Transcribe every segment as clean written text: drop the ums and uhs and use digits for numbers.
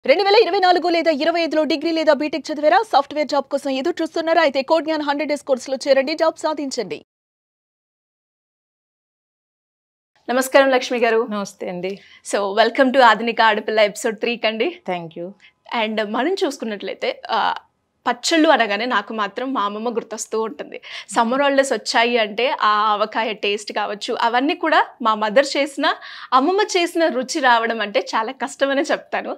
2024 లేదా 25లో డిగ్రీ లేదా బీటెక్ చదివారా? సాఫ్ట్‌వేర్ జాబ్ కోసం ఎదురు చూస్తున్నారా? అయితే కోడ్ జ్ఞాన్ 100 డేస్ కోర్సులో చేరండి, జాబ్ సాధించండి. నమస్కారం లక్ష్మి గారు. నమస్తే అండి. సో వెల్కమ్ టు ఆధునిక ఆడపిల్ల ఎపిసోడ్ 3 కండి. Thank you. అండ్ మనం చూసుకున్నట్లయితే పచ్చళ్ళు అనగానే నాకు మాత్రం మా అమ్మమ్మ గుర్తొస్తూ ఉంటుంది. సమ్మర్ హాలిడేస్ వచ్చాయి అంటే ఆ ఆవకాయ టేస్ట్ కావచ్చు, అవన్నీ కూడా మా మదర్ చేసిన, అమ్మమ్మ చేసిన రుచి రావడం అంటే చాలా కష్టమనే చెప్తాను.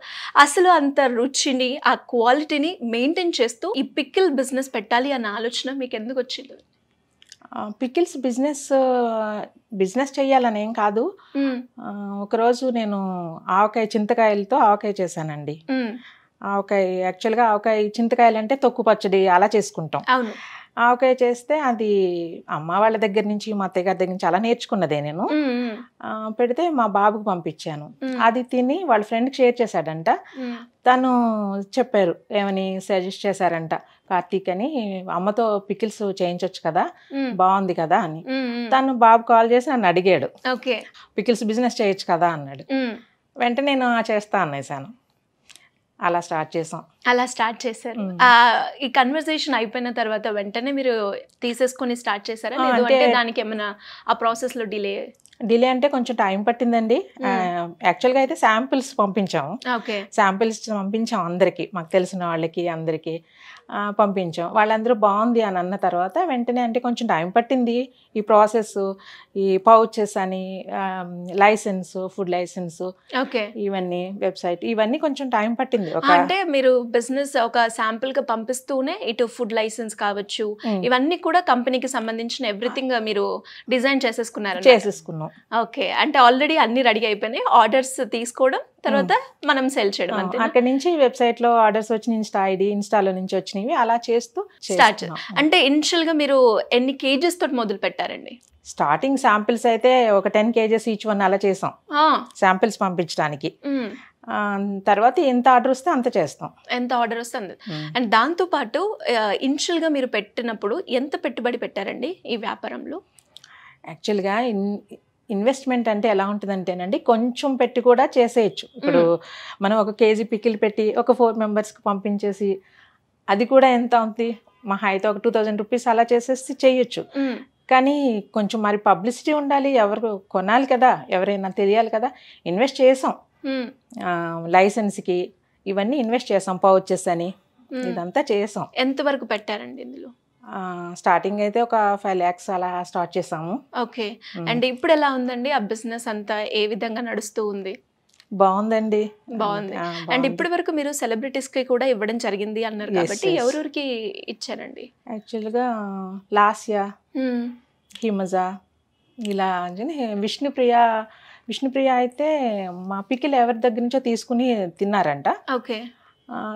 అసలు అంత రుచిని, ఆ క్వాలిటీని మెయింటైన్ చేస్తూ ఈ పికిల్ బిజినెస్ పెట్టాలి అన్న ఆలోచన మీకు ఎందుకు వచ్చింది? పికిల్స్ బిజినెస్ చేయాలని ఏం కాదు. ఒకరోజు నేను చింతకాయలతో ఆవకాయ చేశానండి. యాక్చువల్గా ఆవకాయ చింతకాయలు అంటే తొక్కు పచ్చడి అలా చేసుకుంటాం. అవును. ఆవకాయ చేస్తే అది అమ్మ వాళ్ళ దగ్గర నుంచి, మా అత్తయ్య గారి దగ్గర నుంచి అలా నేర్చుకున్నదే నేను. పెడితే మా బాబుకి పంపించాను. అది తిని వాళ్ళ ఫ్రెండ్కి షేర్ చేశాడంట. తను చెప్పారు, ఏమని సజెస్ట్ చేశారంట, కార్తీక్ అని అమ్మతో పికిల్స్ చేయించవచ్చు కదా, బాగుంది కదా అని. తను బాబు కాల్ చేసి నన్ను అడిగాడు, పికిల్స్ బిజినెస్ చేయొచ్చు కదా అన్నాడు. వెంటనే నేను చేస్తా అనేసాను. అలా స్టార్ట్ చేశారు. ఈ కన్వర్సేషన్ అయిపోయిన తర్వాత వెంటనే మీరు తీసేసుకొని స్టార్ట్ చేశారా? అంటే దానికి ఏమైనా ఆ ప్రాసెస్ లో డిలే అంటే కొంచెం టైం పట్టిందండి. యాక్చువల్గా అయితే శాంపిల్స్ పంపించాము. అందరికి, మాకు తెలిసిన వాళ్ళకి అందరికి పంపించాం. వాళ్ళందరూ బాగుంది అని అన్న తర్వాత వెంటనే, అంటే కొంచెం టైం పట్టింది ఈ ప్రాసెస్. ఈ పౌచెస్ అని, లైసెన్స్, ఫుడ్ లైసెన్స్, ఇవన్నీ వెబ్సైట్, ఇవన్నీ కొంచెం టైం పట్టింది. అంటే మీరు బిజినెస్ ఒక శాంపుల్ గా పంపిస్తూనే ఇటు ఫుడ్ లైసెన్స్ కావచ్చు, ఇవన్నీ కూడా కంపెనీకి సంబంధించిన ఎవ్రీథింగ్ మీరు డిజైన్ చేసేసుకున్నాం. ఓకే, అంటే ఆల్రెడీ అన్ని రెడీ అయిపోయినాయి. ఆర్డర్స్ తీసుకోవడం, తర్వాత మనం సెల్ చేయడం అంతే. అక్కడ నుంచి వెబ్సైట్ లో ఆర్డర్స్ వచ్చి ఇన్స్టాలో నుంచి వచ్చినవి అలా చేస్తూ స్టార్ట్. అంటే ఇనిషియల్ గా మీరు ఎన్ని కేజెస్ తోటి మొదలు పెట్టారండి? స్టార్టింగ్ శాంపిల్స్ అయితే ఒక 10 kgs ఈచ్ వన్ అలా చేసాం శాంపిల్స్ పంపించడానికి. తర్వాత ఎంత ఆర్డర్ వస్తే అంత చేస్తాం. ఎంత ఆర్డర్ వస్తే అంత. అండ్ దాంతో పాటు ఇనిషియల్ గా మీరు పెట్టినప్పుడు ఎంత పెట్టుబడి పెట్టారండి ఈ వ్యాపారంలో? యాక్చువల్గా ఇన్వెస్ట్మెంట్ అంటే ఎలా ఉంటుందంటేనండి, కొంచెం పెట్టి కూడా చేసేయచ్చు. ఇప్పుడు మనం ఒక కేజీ పికిల్ పెట్టి ఒక 4 మెంబర్స్కి పంపించేసి, అది కూడా ఎంత అవుతుంది, మా అయితే ఒక 2000 రూపీస్ అలా చేసేసి చేయొచ్చు. కానీ కొంచెం మరి పబ్లిసిటీ ఉండాలి, ఎవరు కొనాలి కదా, ఎవరైనా తెలియాలి కదా. ఇన్వెస్ట్ చేసాం, లైసెన్స్కి ఇవన్నీ ఇన్వెస్ట్ చేసాం, పౌచెస్ అని ఇదంతా చేసాం. ఎంతవరకు పెట్టారండి ఇందులో? స్టార్టింగ్ అయితే ఒక 5 lakhs అలా స్టార్ట్ చేసాము. ఓకే. అండ్ ఇప్పుడు ఎలా ఉందండి ఆ బిజినెస్ అంతా, ఏ విధంగా నడుస్తూ ఉంది? బాగుంది. అండ్ ఇప్పటి వరకు మీరు సెలబ్రిటీస్ కి కూడా ఇవ్వడం జరిగింది అన్నారు కాబట్టి ఎవరెవరికి ఇచ్చారండి? యాక్చువల్గా లాస్య, హిమజ, ఇలా విష్ణుప్రియ అయితే మా పికిల్ ఎవరి దగ్గర నుంచో తీసుకుని తిన్నారంట. ఓకే.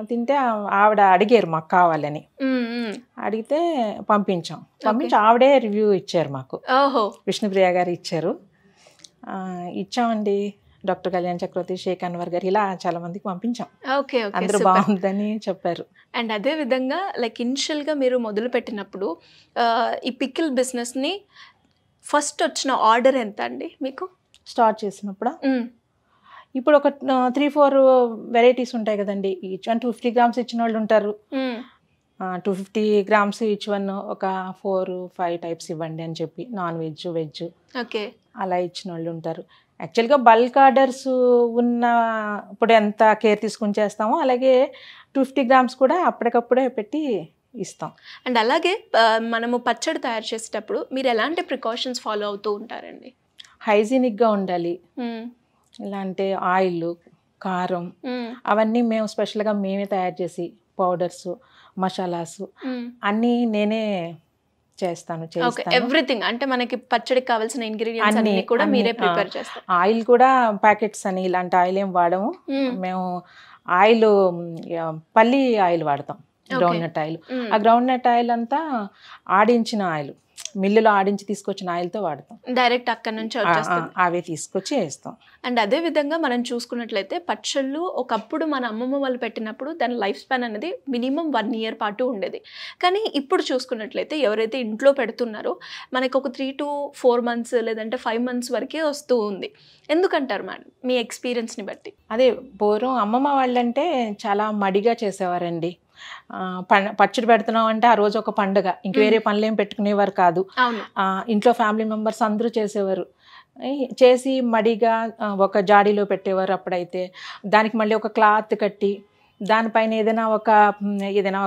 తింటే ఆవిడ అడిగారు మాకు కావాలని, అడిగితే పంపించి ఆవిడే రివ్యూ ఇచ్చారు మాకు. విష్ణుప్రియ గారు ఇచ్చామండి. డాక్టర్ కళ్యాణ్ చక్రవర్తి, షేక్ అన్వర్ గారు, ఇలా చాలా మందికి పంపించాం. అందరూ బాగుందని చెప్పారు. అండ్ అదే విధంగా ఇనిషియల్ గా మీరు మొదలు పెట్టినప్పుడు ఈ పికిల్ బిజినెస్ ని ఫస్ట్ వచ్చిన ఆర్డర్ ఎంత అండి మీకు? స్టార్ట్ చేసినప్పుడు ఇప్పుడు ఒక 3-4 వెరైటీస్ ఉంటాయి కదండి. ఈచ్ వన్ 250 grams ఇచ్చిన వాళ్ళు ఉంటారు. 250 grams ఈచ్ వన్ ఒక 4-5 టైప్స్ ఇవ్వండి అని చెప్పి, నాన్ వెజ్, వెజ్ అలా ఇచ్చిన వాళ్ళు ఉంటారు. యాక్చువల్గా బల్క్ ఆర్డర్స్ ఇప్పుడు ఎంత కేర్ తీసుకుని చేస్తామో అలాగే 250 grams కూడా అప్పటికప్పుడే పెట్టి ఇస్తాం. అండ్ అలాగే మనము పచ్చడి తయారు చేసేటప్పుడు మీరు ఎలాంటి ప్రికాషన్స్ ఫాలో అవుతూ ఉంటారండి? హైజీనిక్గా ఉండాలి. ఎలా అంటే ఆయిల్, కారం అవన్నీ మేము స్పెషల్గా మేమే తయారు చేసి, పౌడర్స్, మసాలాస్ అన్నీ నేనే చేస్తాను. ఎవ్రీథింగ్ అంటే మనకి పచ్చడికి కావాల్సిన ఇంగ్రీడియంట్స్ అన్ని కూడా మీరే ప్రిపేర్ చేస్తారు. ఆయిల్ కూడా ప్యాకెట్స్ అని ఇలాంటి ఆయిల్ ఏం వాడము మేము. ఆయిల్ పల్లి ఆయిల్ వాడతాం, గ్రౌండ్ నట్ ఆయిల్. ఆ గ్రౌండ్ నట్ ఆయిల్ అంతా ఆడించిన ఆయిల్, మిల్లులో ఆడించి తీసుకొచ్చిన ఆయిల్తో వాడతాం. డైరెక్ట్ అక్కడ నుంచి వచ్చేస్తుంది. అవే తీసుకొచ్చి వేస్తాం. అండ్ అదే విధంగా మనం చూసుకున్నట్లయితే పచ్చళ్ళు ఒకప్పుడు మన అమ్మమ్మ వాళ్ళు పెట్టినప్పుడు దాని లైఫ్ స్పాన్ అనేది మినిమం 1 year పాటు ఉండేది. కానీ ఇప్పుడు చూసుకున్నట్లయితే ఎవరైతే ఇంట్లో పెడుతున్నారో మనకు ఒక 3 to 4 months లేదంటే 5 months వరకే వస్తూ ఉంది. ఎందుకంటారు మేడం మీ ఎక్స్పీరియన్స్ని బట్టి? అదే పూర్వం అమ్మమ్మ వాళ్ళంటే చాలా మడిగా చేసేవారండి. పచ్చడి పెడుతున్నాం అంటే ఆ రోజు ఒక పండుగ, ఇంక వేరే పనులు ఏం పెట్టుకునేవారు కాదు. ఇంట్లో ఫ్యామిలీ మెంబర్స్ అందరూ చేసేవారు. చేసి మడిగా ఒక జాడీలో పెట్టేవారు. అప్పుడైతే దానికి మళ్ళీ ఒక క్లాత్ కట్టి దానిపైన ఏదైనా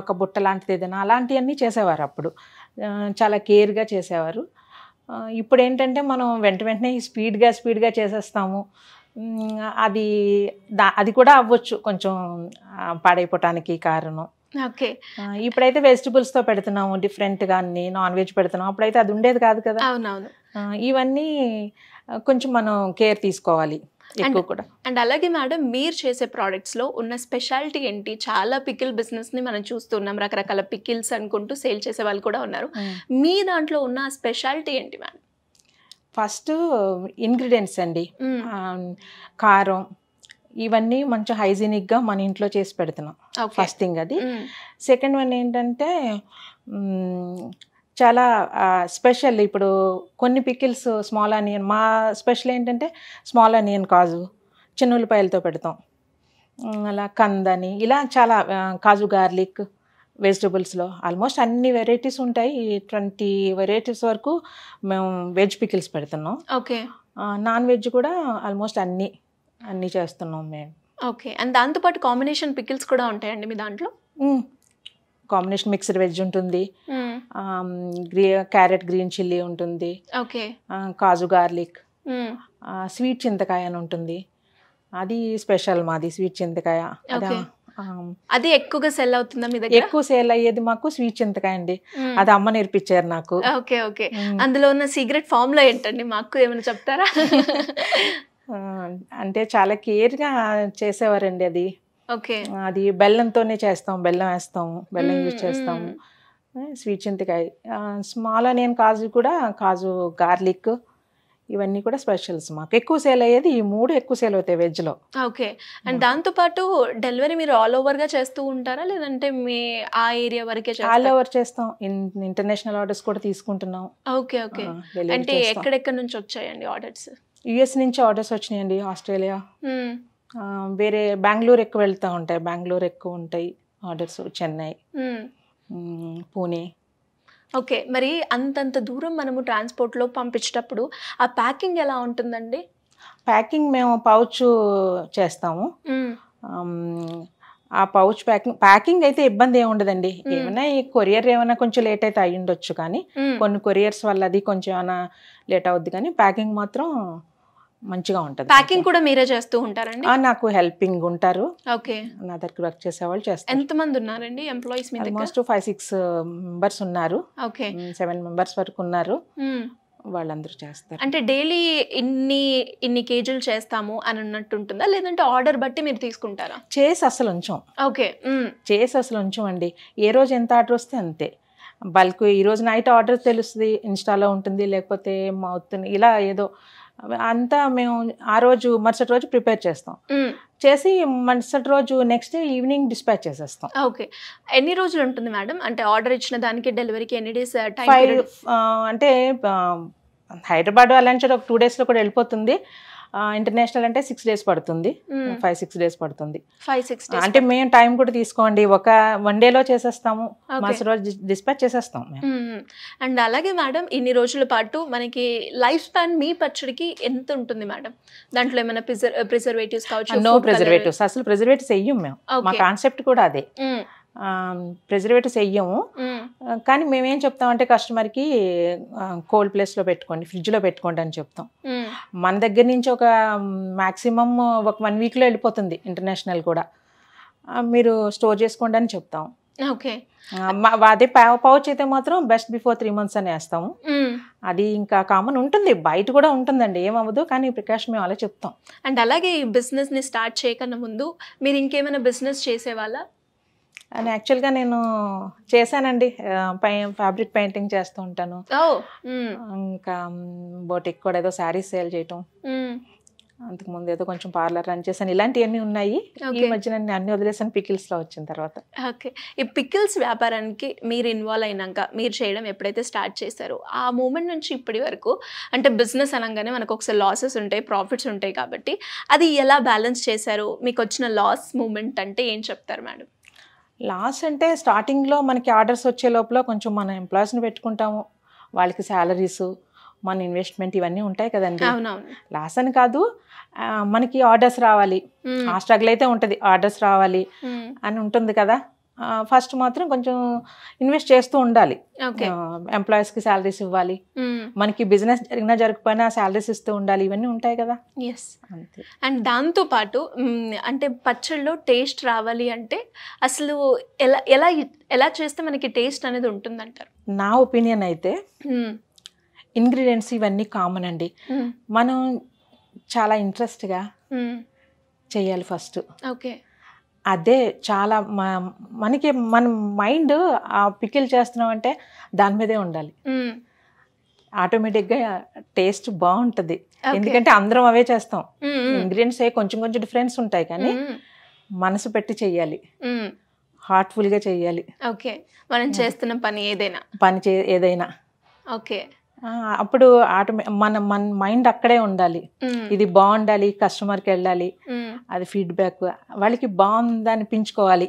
ఒక బుట్ట లాంటిది ఏదైనా అలాంటివన్నీ చేసేవారు. అప్పుడు చాలా కేర్గా చేసేవారు. ఇప్పుడు ఏంటంటే మనం వెంటనే స్పీడ్గా చేసేస్తాము. అది కూడా అవ్వచ్చు కొంచెం పాడైపోవటానికి కారణం. ఓకే. ఇప్పుడైతే వెజిటబుల్స్తో పెడుతున్నాము, డిఫరెంట్గా అన్ని నాన్ వెజ్ పెడుతున్నాం. అప్పుడైతే అది ఉండేది కాదు కదా. అవునవును. ఇవన్నీ కొంచెం మనం కేర్ తీసుకోవాలి ఎక్కువ కూడా. అండ్ అలాగే మేడం మీరు చేసే ప్రోడక్ట్స్లో ఉన్న స్పెషాలిటీ ఏంటి? చాలా పికిల్ బిజినెస్ని మనం చూస్తున్నాం, రకరకాల పికిల్స్ అనుకుంటూ సేల్ చేసే వాళ్ళు కూడా ఉన్నారు. మీ దాంట్లో ఉన్న స్పెషాలిటీ ఏంటి మేడం? ఫస్ట్ ఇంగ్రీడియంట్స్ అండి, కారం ఇవన్నీ మంచి హైజీనిక్గా మన ఇంట్లో చేసి పెడుతున్నాం. ఫస్ట్ థింగ్ అది. సెకండ్ వన్ ఏంటంటే చాలా స్పెషల్. ఇప్పుడు కొన్ని పికిల్స్ స్మాల్ ఆనియన్, మా స్పెషల్ ఏంటంటే స్మాల్ ఆనియన్ కాజు చిన్న ఉల్లిపాయలతో పెడతాం. అలా కందని ఇలా చాలా కాజు గార్లిక్ వెజిటబుల్స్లో ఆల్మోస్ట్ అన్ని వెరైటీస్ ఉంటాయి. 20 varieties వరకు మేము వెజ్ పికిల్స్ పెడుతున్నాం. ఓకే. నాన్ వెజ్ కూడా ఆల్మోస్ట్ అన్నీ చేస్తున్నాం మేము. ఓకే. అండ్ దాంతోపాటు కాంబినేషన్ పికిల్స్ కూడా ఉంటాయండి మీ దాంట్లో? కాంబినేషన్ మిక్స్డ్ వెజ్ ఉంటుంది, క్యారెట్ గ్రీన్ చిల్లీ ఉంటుంది, ఓకే, కాజు గార్లిక్, స్వీట్ చింతకాయ అని ఉంటుంది. అది స్పెషల్ మాది స్వీట్ చింతకాయ. అది ఎక్కువగా సెల్ అవుతుందా మీ దగ్గర? ఎక్కువ సేల్ అయ్యేది మాకు స్వీట్ చింతకాయ అండి. అది అమ్మ నేర్పించారు నాకు. Okay okay. అందులో ఉన్న సీక్రెట్ ఫార్ములా ఏంటండి, మాకు ఏమైనా చెప్తారా? అంటే చాలా కేర్గా చేసేవారండి అది. ఓకే. అది బెల్లంతోనే చేస్తాం, బెల్లం వేస్తాము, బెల్లం యూజ్ చేస్తాము. స్వీట్ చింతకాయ, స్మాల్ ఆనియన్ కాజు కూడా, కాజు గార్లిక్ ఇవన్నీ కూడా స్పెషల్స్. మాకు ఎక్కువ సేల్ అయ్యేది ఈ 3 ఎక్కువ సేల్ అవుతాయి వెజ్లో. ఓకే. అండ్ దాంతోపాటు డెలివరీ మీరు ఆల్ ఓవర్గా చేస్తూ ఉంటారా, లేదంటే మీ ఆ ఏరియా వరకే? ఆల్ ఓవర్ చేస్తాం, ఇంటర్నేషనల్ ఆర్డర్స్ కూడా తీసుకుంటున్నాం. Okay okay. అంటే ఎక్కడెక్కడ నుంచి వచ్చాయండి ఆర్డర్స్? యుఎస్ నుంచి ఆర్డర్స్ వచ్చినాయండి, ఆస్ట్రేలియా, వేరే బెంగళూరు ఎక్కువ వెళ్తూ ఉంటాయి, బెంగళూరు ఎక్కువ ఉంటాయి ఆర్డర్స్, చెన్నై, పూణే. ఓకే. మరి అంతంత దూరం మనము ట్రాన్స్పోర్ట్లో పంపించేటప్పుడు ఆ ప్యాకింగ్ ఎలా ఉంటుందండి? ప్యాకింగ్ మేము పౌచ్ చేస్తాము. ఆ పౌచ్ ప్యాకింగ్ అయితే ఇబ్బంది ఏమి ఉండదండి. ఏమైనా ఈ కొరియర్ ఏమైనా కొంచెం లేట్ అయితే అయ్యి ఉండొచ్చు, కానీ కొన్ని కొరియర్స్ వల్ల అది కొంచెం ఏమైనా లేట్ అవుద్ది, కానీ ప్యాకింగ్ మాత్రం మంచిగా ఉంటుంది. ప్యాకింగ్ కూడా మీరే చేస్తూ ఉంటారండి? నాకు హెల్పింగ్ ఉంటారు. ఓకే. నా దగ్గర వర్క్ చేసే వాళ్ళు చేస్తారు. ఎంతమంది ఉన్నారండి ఎంప్లాయీస్? ఆల్మోస్ట్ 5-6 మెంబర్స్ ఉన్నారు. ఓకే. 7 మెంబర్స్ వరకు ఉన్నారు, వాళ్ళందరూ చేస్తారు. అంటే డైలీ ఇన్ని కేజీలు చేస్తాము అని అన్నట్టు ఉంటుందా, లేదంటే ఆర్డర్ బట్టి మీరు తీసుకుంటారా? చేసి అసలు ఉంచాం. ఓకే. చేసి అసలు ఉంచమండి, ఏ రోజు ఎంత ఆర్డర్ వస్తే అంతే. బల్క్ ఈరోజు నైట్ ఆర్డర్ తెలుస్తుంది, ఇన్స్టాలో ఉంటుంది, లేకపోతే అవుతుంది, ఇలా ఏదో అంతా మేము ఆ రోజు మరుసటి రోజు ప్రిపేర్ చేస్తాం. చేసి మరుసటి రోజు నెక్స్ట్ డే ఈవినింగ్ డిస్పాచ్ చేసేస్తాం. ఓకే. ఎన్ని రోజులు ఉంటుంది మేడం, అంటే ఆర్డర్ ఇచ్చిన దానికి డెలివరీకి ఎన్ని డేస్ టైం? అంటే హైదరాబాద్ అలాంటి ఒక 2 daysలో కూడా వెళ్ళిపోతుంది. ఇంటర్నేషనల్ అంటే 6 days పడుతుంది, 5-6 days పడుతుంది. 5-6 days అంటే మేము టైం కూడా తీసుకోండి, ఒక 1 dayలో చేసేస్తాము, మరుసటి రోజు డిస్పాచ్ చేసేస్తాం. అండ్ అలాగే మేడం ఇన్ని రోజుల పాటు మనకి లైఫ్ స్పాన్ మీ పచ్చడికి ఎంత ఉంటుంది మేడం? దాంట్లో ఏమైనా ప్రిజర్వేటివ్స్ కావచ్చు? నో ప్రిజర్వేటివ్స్, అసలు ప్రిజర్వేటివ్స్ వెయ్యం మేము. మా కాన్సెప్ట్ కూడా అదే, ప్రిజర్వేటివ్స్ వెయ్యము. కానీ మేమేం చెప్తామంటే కస్టమర్కి కోల్డ్ ప్లేస్లో పెట్టుకోండి, ఫ్రిడ్జ్లో పెట్టుకోండి అని చెప్తాం. మన దగ్గర నుంచి ఒక మ్యాక్సిమం ఒక 1 weekలో వెళ్ళిపోతుంది, ఇంటర్నేషనల్ కూడా. మీరు స్టోర్ చేసుకోండి అని చెప్తాం. ఓకే. అదే పౌచ్ అయితే మాత్రం బెస్ట్ బిఫోర్ 3 months అని వేస్తాము. అది ఇంకా కామన్ ఉంటుంది, బయట కూడా ఉంటుందండి, ఏమవ్వదు, కానీ ప్రికాషన్ మేము అలా చెప్తాం. అండ్ అలాగే ఈ బిజినెస్ని స్టార్ట్ చేయకన్నా ముందు మీరు ఇంకేమైనా బిజినెస్ చేసేవాళ్ళ? అని యాక్చువల్గా నేను చేశానండి, ఫ్యాబ్రిక్ పెయింటింగ్ చేస్తూ ఉంటాను. ఇంకా బోటిక్ కూడా ఏదో శారీస్ సేల్ చేయటం, అంతకుముందు ఏదో కొంచెం పార్లర్ రన్ చేశాను. ఇలాంటివన్నీ ఉన్నాయి. ఈ మధ్యన నేను అన్ని వదిలేసాను పికిల్స్ లో వచ్చిన తర్వాత. ఓకే, ఈ పికిల్స్ వ్యాపారానికి మీరు ఇన్వాల్వ్ అయినాక మీరు చేయడం ఎప్పుడైతే స్టార్ట్ చేశారో ఆ మూమెంట్ నుంచి ఇప్పటి వరకు, అంటే బిజినెస్ అనగానే మనకు ఒకసారి లాసెస్ ఉంటాయి, ప్రాఫిట్స్ ఉంటాయి, కాబట్టి అది ఎలా బ్యాలెన్స్ చేశారు? మీకు వచ్చిన లాస్ మూమెంట్ అంటే ఏం చెప్తారు మేడం? లాస్ అంటే స్టార్టింగ్లో మనకి ఆర్డర్స్ వచ్చే లోపల కొంచెం మన ఎంప్లాయీస్ని పెట్టుకుంటాము, వాళ్ళకి శాలరీస్, మన ఇన్వెస్ట్మెంట్ ఇవన్నీ ఉంటాయి కదండి. లాస్ అని కాదు, మనకి ఆర్డర్స్ రావాలి, ఆ స్ట్రగుల్ అయితే ఉంటుంది, ఆర్డర్స్ రావాలి అని ఉంటుంది కదా. ఫస్ట్ మాత్రం కొంచెం ఇన్వెస్ట్ చేస్తూ ఉండాలి, ఎంప్లాయీస్కి శాలరీస్ ఇవ్వాలి, మనకి బిజినెస్ జరిగినా జరగకపోయినా శాలరీస్ ఇస్తూ ఉండాలి, ఇవన్నీ ఉంటాయి కదా. ఎస్, అండ్ దాంతోపాటు అంటే పచ్చళ్ళలో టేస్ట్ రావాలి అంటే అసలు ఎలా ఎలా ఎలా చేస్తే మనకి టేస్ట్ అనేది ఉంటుందంటారు? నా ఒపీనియన్ అయితే ఇంగ్రీడియంట్స్ ఇవన్నీ కామన్ అండి, మనం చాలా ఇంట్రెస్ట్గా చేయాలి ఫస్ట్. ఓకే, అదే చాలా మనకి మన మైండ్ ఆ పికిల్ చేస్తున్నాం అంటే దాని మీదే ఉండాలి, ఆటోమేటిక్గా టేస్ట్ బాగుంటుంది. ఎందుకంటే అందరం అవే చేస్తాం, ఇంగ్రీడియంట్స్ కొంచెం కొంచెం డిఫరెన్స్ ఉంటాయి, కానీ మనసు పెట్టి చెయ్యాలి, హార్ట్ఫుల్గా చెయ్యాలి. ఓకే, మనం చేస్తున్న పని ఏదైనా ఓకే, అప్పుడు మన మైండ్ అక్కడే ఉండాలి, ఇది బాగుండాలి, కస్టమర్కి వెళ్ళాలి, అది ఫీడ్బ్యాక్ వాళ్ళకి బాగుంది అనిపించుకోవాలి.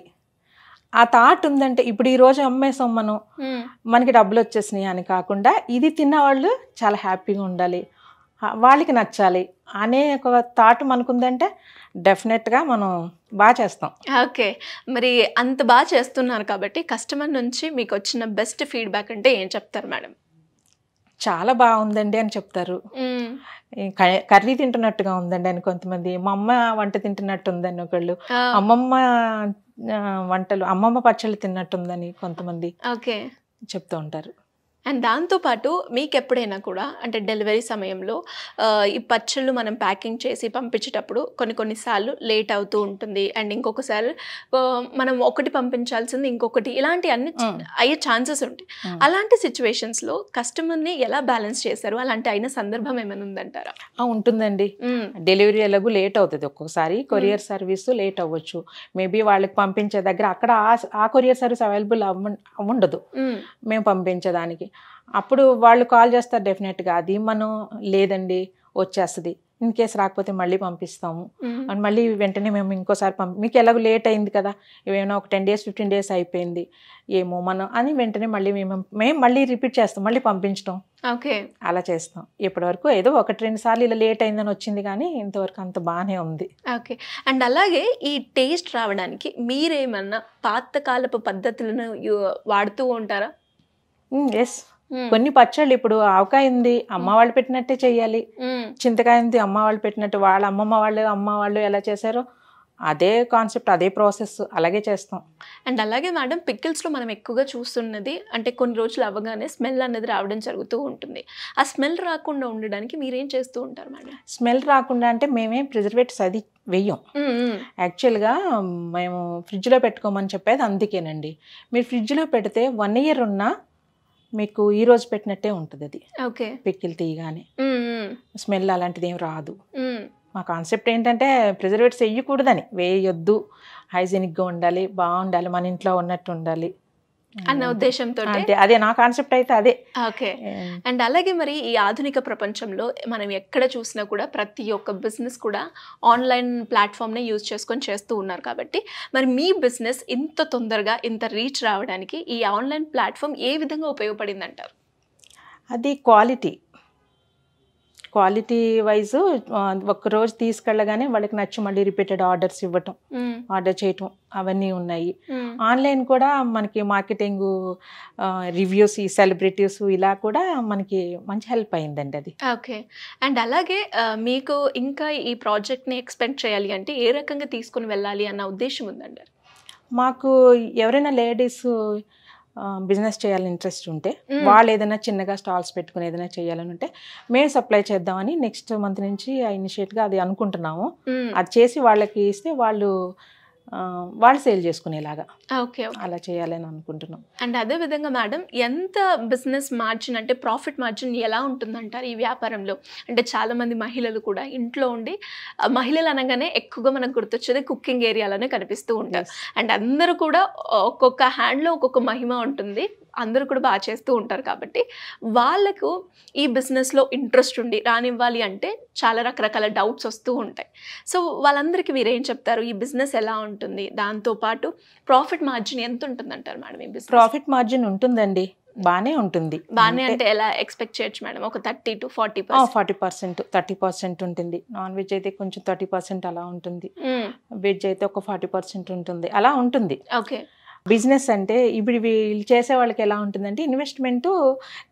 ఆ థాట్ ఉందంటే ఇప్పుడు ఈ రోజు అమ్మేసాం మనం, మనకి డబ్బులు వచ్చేసినాయి అని కాకుండా ఇది తిన్న వాళ్ళు చాలా హ్యాపీగా ఉండాలి, వాళ్ళకి నచ్చాలి అనే ఒక థాట్ మనకుందంటే డెఫినెట్గా మనం బాగా చేస్తాం. ఓకే, మరి అంత బాగా చేస్తున్నారు కాబట్టి కస్టమర్ నుంచి మీకు వచ్చిన బెస్ట్ ఫీడ్బ్యాక్ అంటే ఏం చెప్తారు మేడం? చాలా బాగుందండి అని చెప్తారు, కర్రీ తింటున్నట్టుగా ఉందండి అని కొంతమంది, మా అమ్మ వంట తింటున్నట్టు ఉందని ఒకళ్ళు, అమ్మమ్మ పచ్చళ్ళు తిన్నట్టుందని కొంతమంది చెప్తూ ఉంటారు. అండ్ దాంతోపాటు మీకు ఎప్పుడైనా కూడా అంటే డెలివరీ సమయంలో ఈ పచ్చళ్ళు మనం ప్యాకింగ్ చేసి పంపించేటప్పుడు కొన్నిసార్లు లేట్ అవుతూ ఉంటుంది, అండ్ ఇంకొకసారి మనం ఒకటి పంపించాల్సింది ఇంకొకటి, ఇలాంటి అన్ని అయ్యే ఛాన్సెస్ ఉంటాయి. అలాంటి సిచ్యువేషన్స్లో కస్టమర్ని ఎలా బ్యాలెన్స్ చేశారు? అలాంటి అయిన సందర్భం ఏమైనా ఉందంటారా? ఉంటుందండి, డెలివరీ ఎలాగూ లేట్ అవుతుంది, ఒక్కొక్కసారి కొరియర్ సర్వీస్ లేట్ అవ్వచ్చు, మేబీ వాళ్ళకి పంపించే దగ్గర అక్కడ ఆ కొరియర్ సర్వీస్ అవైలబుల్ ఉండదు మేము పంపించేదానికి. అప్పుడు వాళ్ళు కాల్ చేస్తారు డెఫినెట్గా, అది మనం లేదండి వచ్చేస్తుంది, ఇన్ కేసు రాకపోతే మళ్ళీ పంపిస్తాము అని మళ్ళీ వెంటనే మేము ఇంకోసారి మీకు ఎలాగో లేట్ అయింది కదా, ఏమైనా ఒక 10 days 15 days అయిపోయింది ఏమో మనం అని వెంటనే మళ్ళీ మేము మళ్ళీ రిపీట్ చేస్తాం, మళ్ళీ పంపించడం. ఓకే, అలా చేస్తాం. ఇప్పటివరకు ఏదో 1-2 సార్లు ఇలా లేట్ అయిందని వచ్చింది, కానీ ఇంతవరకు అంత బాగానే ఉంది. ఓకే, అండ్ అలాగే ఈ టేస్ట్ రావడానికి మీరేమన్నా పాతకాలపు పద్ధతులను వాడుతూ ఉంటారా? ఎస్, కొన్ని పచ్చళ్ళు ఇప్పుడు ఆవకాయ ఉంది అమ్మ వాళ్ళు పెట్టినట్టే చెయ్యాలి, చింతకాయ ఉంది అమ్మ వాళ్ళు పెట్టినట్టు, వాళ్ళ అమ్మ వాళ్ళు ఎలా చేశారో అదే కాన్సెప్ట్, అదే ప్రాసెస్, అలాగే చేస్తాం. అండ్ అలాగే మేడం పికిల్స్లో మనం ఎక్కువగా చూస్తున్నది అంటే కొన్ని రోజులు అవ్వగానే స్మెల్ అనేది రావడం జరుగుతూ ఉంటుంది. ఆ స్మెల్ రాకుండా ఉండడానికి మీరేం చేస్తూ ఉంటారు మేడం? స్మెల్ రాకుండా అంటే మేమేం ప్రిజర్వేటివ్స్ అది వెయ్యం. యాక్చువల్గా మేము ఫ్రిడ్జ్లో పెట్టుకోమని చెప్పేది అందుకేనండి. మీరు ఫ్రిడ్జ్లో పెడితే 1 year ఉన్నా మీకు ఈ రోజు పెట్టినట్టే ఉంటుంది అది. ఓకే, పికిల్ తీయగానే స్మెల్ అలాంటిది ఏం రాదు. మా కాన్సెప్ట్ ఏంటంటే ప్రిజర్వేటివ్స్ వేయకూడదని, వేయొద్దు, హైజీనిక్గా ఉండాలి, బాగుండాలి, మన ఇంట్లో ఉన్నట్టు ఉండాలి అన్న ఉద్దేశంతో అదే నా కాన్సెప్ట్ అయితే అదే. ఓకే, అండ్ అలాగే మరి ఈ ఆధునిక ప్రపంచంలో మనం ఎక్కడ చూసినా కూడా ప్రతి ఒక్క బిజినెస్ కూడా ఆన్లైన్ ప్లాట్ఫామ్నే యూజ్ చేసుకొని చేస్తూ ఉన్నారు. కాబట్టి మరి మీ బిజినెస్ ఇంత తొందరగా ఇంత రీచ్ రావడానికి ఈ ఆన్లైన్ ప్లాట్ఫామ్ ఏ విధంగా ఉపయోగపడింది అంటారు? అది క్వాలిటీ వైజ్ ఒక్కరోజు తీసుకెళ్ళగానే వాళ్ళకి నచ్చి మళ్ళీ రిపీటెడ్ ఆర్డర్స్ ఇవ్వటం, ఆర్డర్ చేయటం అవన్నీ ఉన్నాయి. ఆన్లైన్ కూడా మనకి మార్కెటింగ్, రివ్యూస్, ఈ సెలబ్రిటీస్ ఇలా కూడా మనకి మంచి హెల్ప్ అయిందండి అది. ఓకే, అండ్ అలాగే మీకు ఇంకా ఈ ప్రాజెక్ట్ని ఎక్స్పెండ్ చేయాలి అంటే ఏ రకంగా తీసుకుని వెళ్ళాలి అన్న ఉద్దేశం ఉందండి? మాకు ఎవరైనా లేడీస్ బిజినెస్ చేయాలని ఇంట్రెస్ట్ ఉంటే, వాళ్ళు ఏదైనా చిన్నగా స్టాల్స్ పెట్టుకుని ఏదైనా చేయాలని ఉంటే మేము సప్లై చేద్దామని నెక్స్ట్ మంత్ నుంచి ఇనిషియేట్గా అది అనుకుంటున్నాము. అది చేసి వాళ్ళకి ఇస్తే వాళ్ళు వాళ్ళు సేల్ చేసుకునేలాగా ఓకే. అలా చేయాలని అనుకుంటున్నాం. అండ్ అదే విధంగా మేడం ఎంత బిజినెస్ మార్జిన్ అంటే ప్రాఫిట్ మార్జిన్ ఎలా ఉంటుందంటారు ఈ వ్యాపారంలో? అంటే చాలామంది మహిళలు కూడా ఇంట్లో ఉండి మహిళలు అనగానే ఎక్కువగా మనకు గుర్తొచ్చేది కుకింగ్ ఏరియాలోనే కనిపిస్తూ ఉంటారు. అండ్ అందరూ కూడా ఒక్కొక్క హ్యాండ్లో ఒక్కొక్క మహిమ ఉంటుంది, అందరూ కూడా బాగా చేస్తూ ఉంటారు. కాబట్టి వాళ్ళకు ఈ బిజినెస్లో ఇంట్రెస్ట్ ఉండి రానివ్వాలి అంటే చాలా రకరకాల డౌట్స్ వస్తూ ఉంటాయి. సో వాళ్ళందరికీ మీరేం చెప్తారు? ఈ బిజినెస్ ఎలా ఉంటుంది, దాంతోపాటు ప్రాఫిట్ మార్జిన్ ఎంత ఉంటుందంటారు మేడం ఈ బిజినెస్? ప్రాఫిట్ మార్జిన్ ఉంటుందండి, బాగానే ఉంటుంది. బాగానే అంటే ఎలా ఎక్స్పెక్ట్ చేయొచ్చు మేడం? ఒక 30 to 40%? 40%, 30% ఉంటుంది. నాన్ వెజ్ అయితే కొంచెం 30% అలా ఉంటుంది, వెజ్ అయితే ఒక 40% ఉంటుంది, అలా ఉంటుంది. ఓకే. బిజినెస్ అంటే ఇప్పుడు వీళ్ళు చేసే వాళ్ళకి ఎలా ఉంటుందంటే ఇన్వెస్ట్మెంట్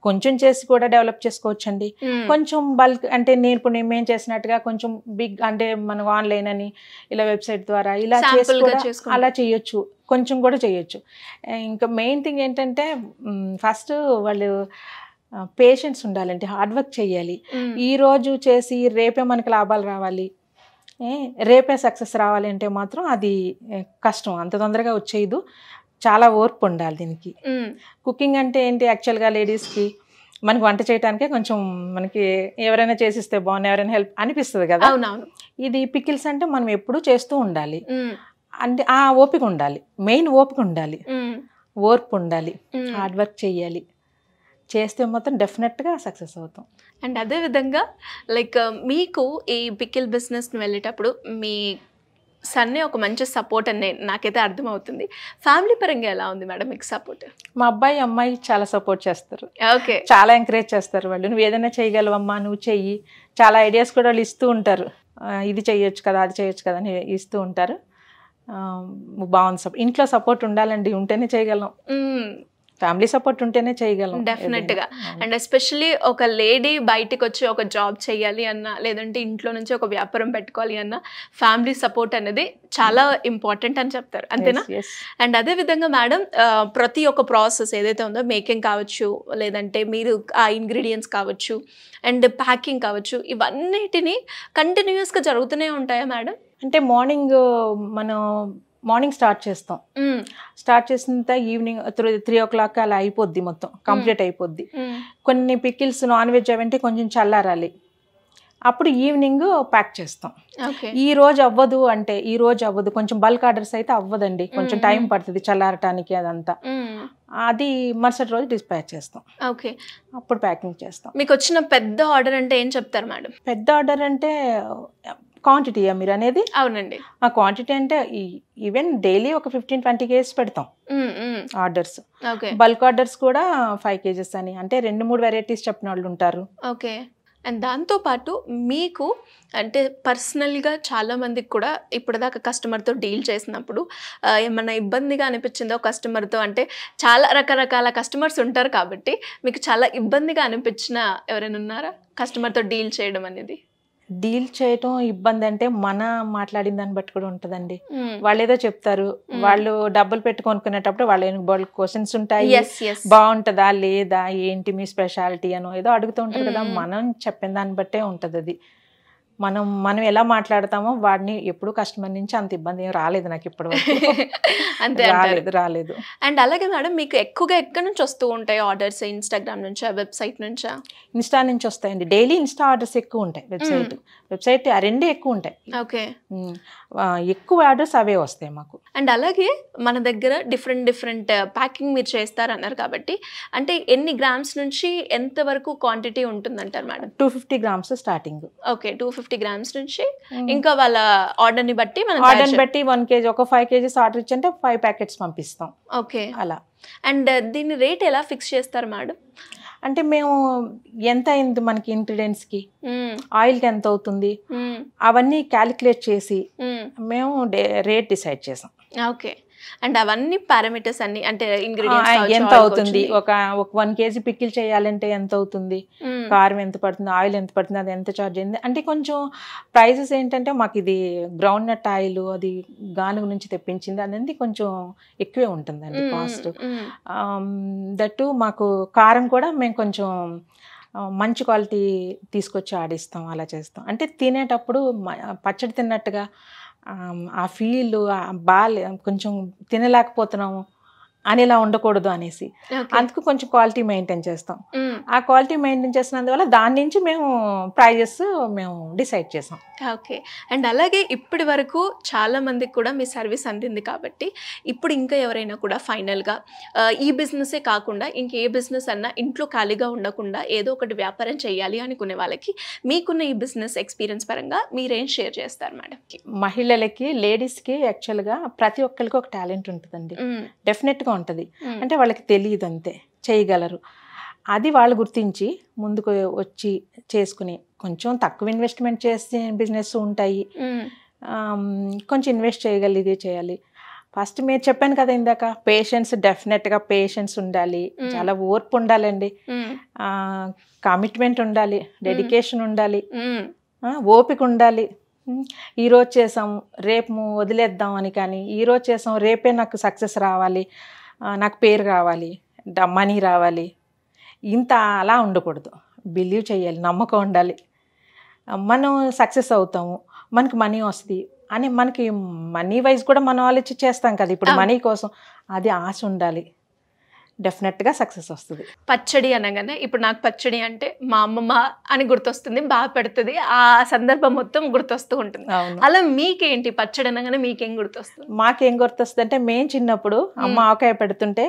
కొంచెం చేసి కూడా డెవలప్ చేసుకోవచ్చండి. కొంచెం బల్క్ అంటే ఇప్పుడు మేము చేసినట్టుగా కొంచెం బిగ్ అంటే మనం ఆన్లైన్ అని ఇలా వెబ్సైట్ ద్వారా ఇలా చేసి కూడా అలా చేయొచ్చు, కొంచెం కూడా చేయొచ్చు. ఇంకా మెయిన్ థింగ్ ఏంటంటే ఫస్ట్ వాళ్ళు పేషెన్స్ ఉండాలంటే హార్డ్ వర్క్ చేయాలి. ఈ రోజు చేసి రేపే మనకి లాభాలు రావాలి, రేపే సక్సెస్ రావాలి అంటే మాత్రం అది కష్టం, అంత తొందరగా వచ్చేయదు, చాలా ఓర్పు ఉండాలి దీనికి. కుకింగ్ అంటే ఏంటి, యాక్చువల్గా లేడీస్కి మనకి వంట చేయడానికే కొంచెం మనకి ఎవరైనా చేసిస్తే బాగుంది, ఎవరైనా హెల్ప్ అనిపిస్తుంది కదా. ఇది పికిల్స్ అంటే మనం ఎప్పుడూ చేస్తూ ఉండాలి, అంటే ఆ ఓపిక ఉండాలి, మెయిన్ ఓపిక ఉండాలి, ఓర్పు ఉండాలి, హార్డ్ వర్క్ చేయాలి, చేస్తే మాత్రం డెఫినెట్గా సక్సెస్ అవుతాం. అండ్ అదేవిధంగా లైక్ మీకు ఈ పికిల్ బిజినెస్ని వెళ్ళేటప్పుడు మీ సన్నే ఒక మంచి సపోర్ట్ అని నాకైతే అర్థమవుతుంది. ఫ్యామిలీ పరంగా ఎలా ఉంది మేడం మీకు సపోర్ట్? మా అబ్బాయి అమ్మాయి చాలా సపోర్ట్ చేస్తారు. ఓకే. చాలా ఎంకరేజ్ చేస్తారు వాళ్ళు, నువ్వు ఏదైనా చేయగలవమ్మా, నువ్వు చెయ్యి, చాలా ఐడియాస్ కూడా వాళ్ళు ఇస్తూ ఉంటారు, ఇది చేయొచ్చు కదా అది చేయొచ్చు కదా అని ఇస్తూ ఉంటారు. బాగుంది సపోర్ట్, ఇంట్లో సపోర్ట్ ఉండాలండి, ఉంటేనే చేయగలం, ఫ్యామిలీ సపోర్ట్ ఉంటేనే చేయగలం డెఫినెట్గా. అండ్ ఎస్పెషల్లీ ఒక లేడీ బయటికి వచ్చి ఒక జాబ్ చేయాలి అన్నా, లేదంటే ఇంట్లో నుంచి ఒక వ్యాపారం పెట్టుకోవాలి అన్నా ఫ్యామిలీ సపోర్ట్ అనేది చాలా ఇంపార్టెంట్ అని చెప్తారు, అంతేనా? అండ్ అదేవిధంగా మేడం ప్రతి ఒక్క ప్రాసెస్ ఏదైతే ఉందో, మేకింగ్ కావచ్చు, లేదంటే మీరు ఆ ఇంగ్రీడియంట్స్ కావచ్చు, అండ్ ప్యాకింగ్ కావచ్చు, ఇవన్నిటిని కంటిన్యూస్గా జరుగుతూనే ఉంటాయా మేడం? అంటే మార్నింగ్ స్టార్ట్ చేస్తాం, స్టార్ట్ చేసిన ఈవినింగ్ 3 o'clock అలా అయిపోద్ది, మొత్తం కంప్లీట్ అయిపోద్ది. కొన్ని పికిల్స్ నాన్ వెజ్ అవంటే కొంచెం చల్లారాలి, అప్పుడు ఈవినింగ్ ప్యాక్ చేస్తాం. ఈ రోజు అవ్వదు అంటే ఈ రోజు అవ్వదు, కొంచెం బల్క్ ఆర్డర్స్ అయితే అవ్వదండి, కొంచెం టైం పడుతుంది చల్లారటానికి, అదంతా అది మరుసటి రోజు డిస్పాచ్ చేస్తాం. ఓకే. అప్పుడు ప్యాకింగ్ చేస్తాం. మీకు వచ్చిన పెద్ద ఆర్డర్ అంటే ఏం చెప్తారు మేడం? పెద్ద ఆర్డర్ అంటే క్వాంటిటీయా మీరు అనేది? అవునండి. ఆ క్వాంటిటీ అంటే ఈవెన్ డైలీ ఒక 15-20 kgs పెడతాం ఆర్డర్స్. బల్క్ ఆర్డర్స్ కూడా 5 kgs అని, అంటే 2-3 వెరైటీస్ చెప్పిన వాళ్ళు ఉంటారు. ఓకే. అండ్ దాంతోపాటు మీకు అంటే పర్సనల్గా చాలామందికి కూడా ఇప్పటిదాకా కస్టమర్తో డీల్ చేసినప్పుడు ఏమన్నా ఇబ్బందిగా అనిపించిందో కస్టమర్తో? అంటే చాలా రకరకాల కస్టమర్స్ ఉంటారు కాబట్టి మీకు చాలా ఇబ్బందిగా అనిపించిన ఎవరైనా ఉన్నారా కస్టమర్తో డీల్ చేయడం అనేది? డీల్ చేయటం ఇబ్బంది అంటే మన మాట్లాడిన దాన్ని బట్టి కూడా ఉంటుందండి. వాళ్ళు ఏదో చెప్తారు, వాళ్ళు డబ్బులు పెట్టి కొనుక్కునేటప్పుడు వాళ్ళు క్వశ్చన్స్ ఉంటాయి, బాగుంటుందా లేదా, ఏంటి మీ స్పెషాలిటీ అనో ఏదో అడుగుతూ ఉంటారు కదా. మనం చెప్పిన దాన్ని బట్టే ఉంటుంది అది. మనం ఎలా మాట్లాడతామో వాడిని ఎప్పుడు కస్టమర్ నుంచి అంత ఇబ్బంది ఏం రాలేదు నాకు ఇప్పుడు అంతే రాలేదు. అండ్ అలాగే మేడం మీకు ఎక్కువగా ఎక్కడి నుంచి వస్తూ ఉంటాయి ఆర్డర్స్? ఇన్స్టాగ్రామ్ నుంచా, వెబ్సైట్ నుంచా? ఇన్స్టా నుంచి వస్తాయండి, డైలీ ఇన్స్టా ఆర్డర్స్ ఎక్కువ ఉంటాయి, వెబ్సైట్ ఆ రెండే ఎక్కువ ఉంటాయి. ఓకే. ఎక్కువ ఆర్డర్స్ అవే వస్తాయి మాకు. అండ్ అలాగే మన దగ్గర డిఫరెంట్ ప్యాకింగ్ మీరు చేస్తారన్నారు కాబట్టి, అంటే ఎన్ని గ్రామ్స్ నుంచి ఎంత వరకు క్వాంటిటీ ఉంటుందంటారు madam? 250 grams starting. Okay. 250 grams నుంచి ఇంకా వాళ్ళ ఆర్డర్ని బట్టి మనం ఆర్డర్ని బట్టి 1 kg ఒక 5 kgs ఆర్డర్ ఇచ్చంటే 5 ప్యాకెట్స్ పంపిస్తాం. ఓకే. అలా. అండ్ దీని రేట్ ఎలా ఫిక్స్ చేస్తారు మేడం? అంటే మేము ఎంత అయింది మనకి ఇంగ్రీడియంట్స్కి, ఆయిల్కి ఎంత అవుతుంది, అవన్నీ క్యాలిక్యులేట్ చేసి మేము రేట్ డిసైడ్ చేసాం. ఓకే. అండ్ అవన్నీ పారామీటర్స్ అన్ని అంటే ఇంగ్రీడియంట్స్ ఎంత అవుతుంది, ఒక 1 kg పికిల్ చేయాలంటే ఎంత అవుతుంది, కారం ఎంత పడుతుంది, ఆయిల్ ఎంత పడుతుంది, అది ఎంత చార్జ్ అయింది అంటే కొంచెం ప్రైజెస్ ఏంటంటే మాకు ఇది గ్రౌండ్ నట్ ఆయిల్ అది గానుగ నుంచి తెప్పించింది అనేది కొంచెం ఎక్కువే ఉంటుందండి కాస్ట్. దట్టు మాకు కారం కూడా మేము కొంచెం మంచి క్వాలిటీ తీసుకొచ్చి ఆడిస్తాం, అలా చేస్తాం. అంటే తినేటప్పుడు పచ్చడి తిన్నట్టుగా ఆ ఫీల్ కొంచెం తినలేకపోతున్నాము అని ఇలా ఉండకూడదు అనేసి అందుకు కొంచెం క్వాలిటీ మెయింటైన్ చేస్తాం. ఆ క్వాలిటీ మెయింటైన్ చేసినందువల్ల దాని నుంచి మేము ప్రైజెస్ మేము డిసైడ్ చేసాం. ఓకే. అండ్ అలాగే ఇప్పటి వరకు చాలా మందికి కూడా మీ సర్వీస్ అందింది కాబట్టి ఇప్పుడు ఇంకా ఎవరైనా కూడా ఫైనల్గా ఈ బిజినెసే కాకుండా ఇంకే బిజినెస్ అన్నా ఇంట్లో ఖాళీగా ఉండకుండా ఏదో ఒకటి వ్యాపారం చేయాలి అనుకునే వాళ్ళకి మీకున్న ఈ బిజినెస్ ఎక్స్పీరియన్స్ పరంగా మీరేం షేర్ చేస్తారు మేడం? మహిళలకి, లేడీస్కి యాక్చువల్గా ప్రతి ఒక్కరికి ఒక టాలెంట్ ఉంటుందండి, డెఫినెట్గా ఉంటుంది. అంటే వాళ్ళకి తెలియదు, అంతే చేయగలరు. అది వాళ్ళు గుర్తించి ముందుకు వచ్చి చేసుకుని కొంచెం తక్కువ ఇన్వెస్ట్మెంట్ చేసే బిజినెస్ ఉంటాయి, కొంచెం ఇన్వెస్ట్ చేయగలిగే చేయాలి. ఫస్ట్ మీరు చెప్పాను కదా ఇందాక, పేషెన్స్, డెఫినెట్గా పేషెన్స్ ఉండాలి, చాలా ఓర్పు ఉండాలండి, కమిట్మెంట్ ఉండాలి, డెడికేషన్ ఉండాలి, ఓపిక ఉండాలి. ఈరోజు చేసాము రేపు వదిలేద్దాం అని కానీ, ఈరోజు చేసాం రేపే నాకు సక్సెస్ రావాలి, నాకు పేరు రావాలి, మనీ రావాలి, ఇంత అలా ఉండకూడదు. బిలీవ్ చేయాలి, నమ్మకం ఉండాలి, మనం సక్సెస్ అవుతాము, మనకి మనీ వస్తుంది అని, మనకి మనీ వైజ్ కూడా మనం ఆలోచించి చేస్తాం కదా ఇప్పుడు మనీ కోసం, అది ఆశ ఉండాలి, డెఫినెట్గా సక్సెస్ వస్తుంది. పచ్చడి అనగానే ఇప్పుడు నాకు పచ్చడి అంటే మా అమ్మమ్మ అని గుర్తొస్తుంది, బాగా పెడుతుంది, ఆ సందర్భం మొత్తం గుర్తొస్తూ ఉంటుంది. అలా మీకేంటి పచ్చడి అనగానే మీకేం గుర్తొస్తుంది? మాకేం గుర్తొస్తుంది అంటే, మేము చిన్నప్పుడు అమ్మ ఆవకాయ పెడుతుంటే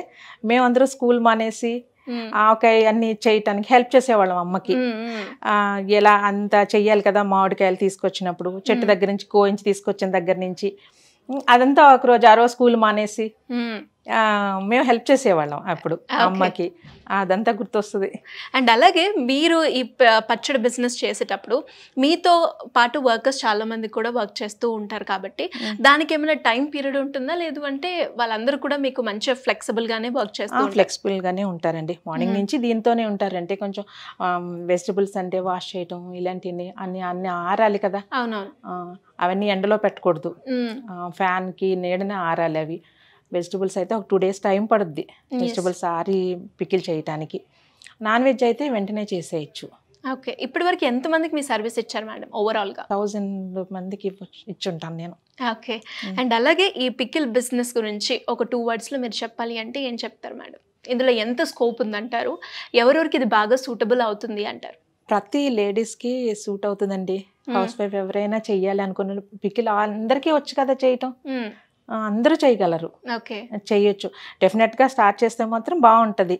మేమందరూ స్కూల్ మానేసి ఆవకాయ అన్ని చేయటానికి హెల్ప్ చేసేవాళ్ళం అమ్మకి. ఎలా అంతా చెయ్యాలి కదా, మామిడికాయలు తీసుకొచ్చినప్పుడు చెట్టు దగ్గర నుంచి కోయించి తీసుకొచ్చిన దగ్గర నుంచి అదంతా ఒకరోజు ఆ రోజు స్కూల్ మానేసి మేము హెల్ప్ చేసేవాళ్ళం అప్పుడు అమ్మకి, అదంతా గుర్తొస్తుంది. అండ్ అలాగే మీరు ఈ పచ్చడి బిజినెస్ చేసేటప్పుడు మీతో పాటు వర్కర్స్ చాలా మంది కూడా వర్క్ చేస్తూ ఉంటారు కాబట్టి దానికి ఏమైనా టైం పీరియడ్ ఉంటుందా, లేదు అంటే వాళ్ళందరూ కూడా మీకు మంచిగా ఫ్లెక్సిబుల్ గానే వర్క్ చేస్తారు? ఫ్లెక్సిబుల్ గానే ఉంటారండి, మార్నింగ్ నుంచి దీంతోనే ఉంటారంటే కొంచెం వెజిటబుల్స్ అంటే వాష్ చేయటం ఇలాంటివి అన్ని ఆరాలి కదా. అవునవును. అవన్నీ ఎండలో పెట్టకూడదు, ఫ్యాన్కి నీడనే ఆరాలి. అవి వెజిటబుల్స్ అయితే ఒక 2 days టైం పడుద్ది వెజిటబుల్స్ ఆరి పికిల్ చేయడానికి. నాన్ వెజ్ అయితే వెంటనే చేసేయచ్చు. ఓకే. ఇప్పటి వరకు ఎంతమందికి మీ సర్వీస్ ఇచ్చారు మేడం ఓవరాల్గా? 1000 మందికి ఇచ్చుంటాను నేను. ఓకే. అండ్ అలాగే ఈ పికిల్ బిజినెస్ గురించి ఒక 2 wordsలో మీరు చెప్పాలి అంటే ఏం చెప్తారు మేడం? ఇందులో ఎంత స్కోప్ ఉందంటారు, ఎవరెవరికి ఇది బాగా సూటబుల్ అవుతుంది అంటారు? ప్రతి లేడీస్కి సూట్ అవుతుందండి. హౌస్ వైఫ్ ఎవరైనా చెయ్యాలి అనుకున్న పికిల్ అందరికీ వచ్చు కదా చేయటం, అందరూ చేయగలరు, చేయొచ్చు. డెఫినెట్గా స్టార్ట్ చేస్తే మాత్రం బాగుంటుంది,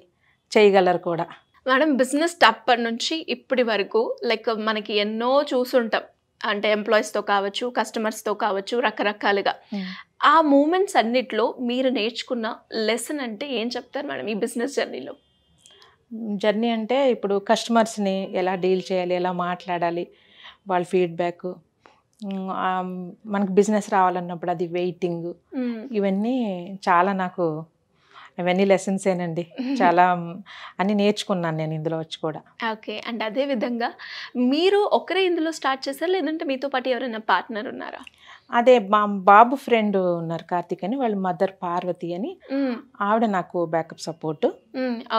చేయగలరు కూడా. మేడం బిజినెస్ అప్పటి నుంచి ఇప్పటి వరకు లైక్ మనకి ఎన్నో చూసుంటాం, అంటే ఎంప్లాయీస్తో కావచ్చు, కస్టమర్స్తో కావచ్చు, రకరకాలుగా. ఆ మూమెంట్స్ అన్నిట్లో మీరు నేర్చుకున్న లెసన్ అంటే ఏం చెప్తారు మేడం ఈ బిజినెస్ జర్నీలో? జర్నీ అంటే ఇప్పుడు కస్టమర్స్ని ఎలా డీల్ చేయాలి, ఎలా మాట్లాడాలి, వాళ్ళ ఫీడ్బ్యాక్, మనకు బిజినెస్ రావాలన్నప్పుడు అది వెయిటింగ్, ఇవన్నీ చాలా నాకు ఇవన్నీ లెసన్స్ ఏనండి, చాలా అన్ని నేర్చుకున్నాను నేను ఇందులో వచ్చి కూడా. ఓకే. అండ్ అదే విధంగా మీరు ఒకరే ఇందులో స్టార్ట్ చేశారు, లేదంటే మీతో పాటు ఎవరైనా పార్ట్నర్ ఉన్నారా? అదే మా బాబు ఫ్రెండ్ ఉన్నారు కార్తిక్ అని, వాళ్ళ మదర్ పార్వతి అని, ఆవిడ నాకు బ్యాకప్ సపోర్ట్.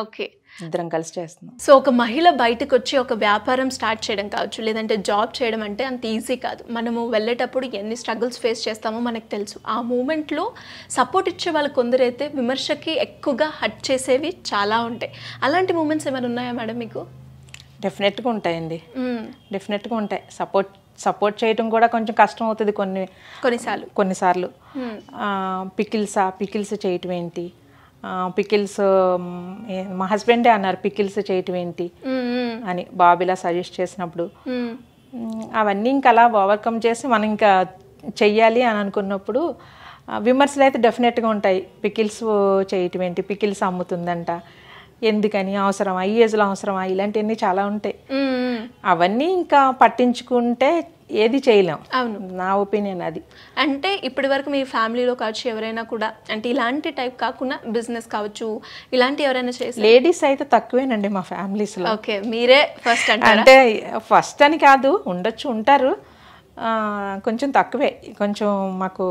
ఓకే. ఇద్దరం కలిసి చేస్తున్నాం. సో ఒక మహిళ బయటకు వచ్చి ఒక వ్యాపారం స్టార్ట్ చేయడం కావచ్చు, లేదంటే జాబ్ చేయడం అంటే అంత ఈజీ కాదు. మనము వెళ్ళేటప్పుడు ఎన్ని స్ట్రగుల్స్ ఫేస్ చేస్తామో మనకు తెలుసు. ఆ మూమెంట్లో సపోర్ట్ ఇచ్చే వాళ్ళు కొందరైతే విమర్శకి ఎక్కువగా హట్ చేసేవి చాలా ఉంటాయి. అలాంటి మూమెంట్స్ ఏమైనా ఉన్నాయా మేడం మీకు? డెఫినెట్గా ఉంటాయండి, డెఫినెట్గా ఉంటాయి. సపోర్ట్ చేయడం కూడా కొంచెం కష్టం అవుతుంది కొన్నిసార్లు. పికిల్స్ చేయటం ఏంటి, పికిల్స్ మా హస్బెండే అన్నారు పికిల్స్ చేయటం ఏంటి అని, బాబీలా సజెస్ట్ చేసినప్పుడు అవన్నీ ఇంకా అలా ఓవర్కమ్ చేసి మనం ఇంకా చెయ్యాలి అని అనుకున్నప్పుడు విమర్శలు అయితే డెఫినెట్గా ఉంటాయి. పికిల్స్ చేయటం ఏంటి, పికిల్స్ అమ్ముతుందంట, ఎందుకని, అవసరమా, ఈ ఏజ్లో అవసరమా, ఇలాంటివన్నీ చాలా ఉంటాయి. అవన్నీ ఇంకా పట్టించుకుంటే ఏది చేయలేం. అవును, నా ఒపీనియన్ అది. అంటే ఇప్పటి వరకు మీ ఫ్యామిలీలో కావచ్చు ఎవరైనా కూడా అంటే ఇలాంటి టైప్ కాకుండా బిజినెస్ కావచ్చు ఇలాంటి ఎవరైనా చేసి? లేడీస్ అయితే తక్కువేనండి మా ఫ్యామిలీస్లో. ఓకే, మీరే ఫస్ట్ అంటే ఫస్ట్ అని కాదు, ఉంటారు, కొంచెం తక్కువే, కొంచెం మాకు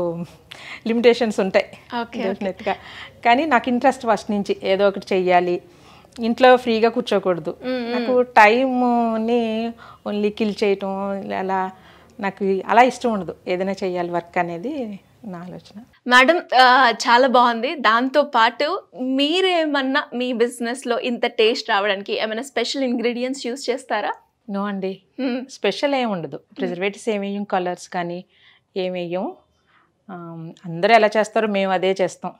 లిమిటేషన్స్ ఉంటాయి డెఫినెట్గా. కానీ నాకు ఇంట్రెస్ట్ ఫస్ట్ నుంచి ఏదో ఒకటి చెయ్యాలి, ఇంట్లో ఫ్రీగా కూర్చోకూడదు. నాకు టైంని ఓన్లీ కిల్ చేయటం, అలా నాకు అలా ఇష్టం ఉండదు, ఏదైనా చెయ్యాలి వర్క్ అనేది నా ఆలోచన. మేడం చాలా బాగుంది. దాంతో పాటు మీరేమన్నా మీ బిజినెస్లో ఇంత టేస్ట్ రావడానికి ఏమైనా స్పెషల్ ఇంగ్రీడియంట్స్ యూస్ చేస్తారా? నో అండి, స్పెషల్ ఏమి ఉండదు. ప్రిజర్వేటివ్స్ ఏమి వేయం, కలర్స్ కానీ ఏమి వేయం. అందరూ ఎలా చేస్తారో మేము అదే చేస్తాం.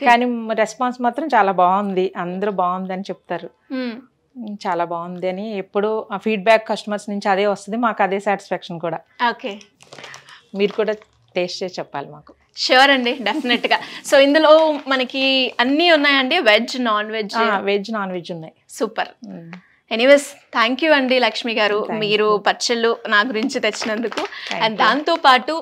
కానీ రెస్పాన్స్ మాత్రం చాలా బాగుంది, అందరూ బాగుంది అని చెప్తారు. చాలా బాగుంది అని ఎప్పుడు ఫీడ్బ్యాక్ కస్టమర్స్ నుంచి అదే వస్తుంది, మాకు అదే సాటిస్ఫాక్షన్ కూడా. ఓకే, మీరు కూడా టేస్ట్ చేసి చెప్పాలి మాకు. ష్యూర్ అండి, డెఫినెట్గా. సో ఇందులో మనకి అన్నీ ఉన్నాయండి, veg non veg? Veg non veg ఉన్నాయి. సూపర్. ఎనీవేస్ థ్యాంక్ యూ అండి లక్ష్మి గారు, మీరు పచ్చళ్ళు నా గురించి తెచ్చినందుకు. అండ్ దాంతోపాటు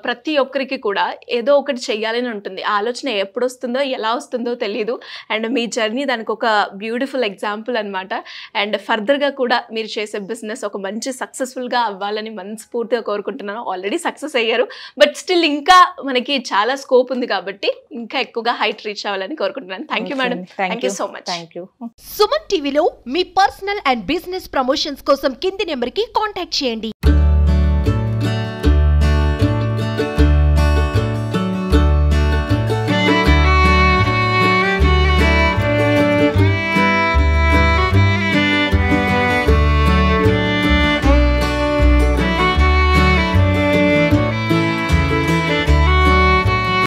ప్రతి ఒక్కరికి కూడా ఏదో ఒకటి చెయ్యాలని ఉంటుంది, ఆలోచన ఎప్పుడు వస్తుందో ఎలా వస్తుందో తెలియదు. అండ్ మీ జర్నీ దానికి ఒక బ్యూటిఫుల్ ఎగ్జాంపుల్ అనమాట. అండ్ ఫర్దర్గా కూడా మీరు చేసే బిజినెస్ ఒక మంచి సక్సెస్ఫుల్గా అవ్వాలని మనస్ఫూర్తిగా కోరుకుంటున్నాను. ఆల్రెడీ సక్సెస్ అయ్యారు, బట్ స్టిల్ ఇంకా మనకి చాలా స్కోప్ ఉంది కాబట్టి ఇంకా ఎక్కువగా హైట్ రీచ్ అవ్వాలని కోరుకుంటున్నాను. Thank you madam, thank you so much. Thank you. Suman టీవీలో మీ పర్సనల్ అండ్ బిజినెస్ ప్రమోషన్స్ కోసం కింది నెంబర్కి కాంటాక్ట్ చేయండి.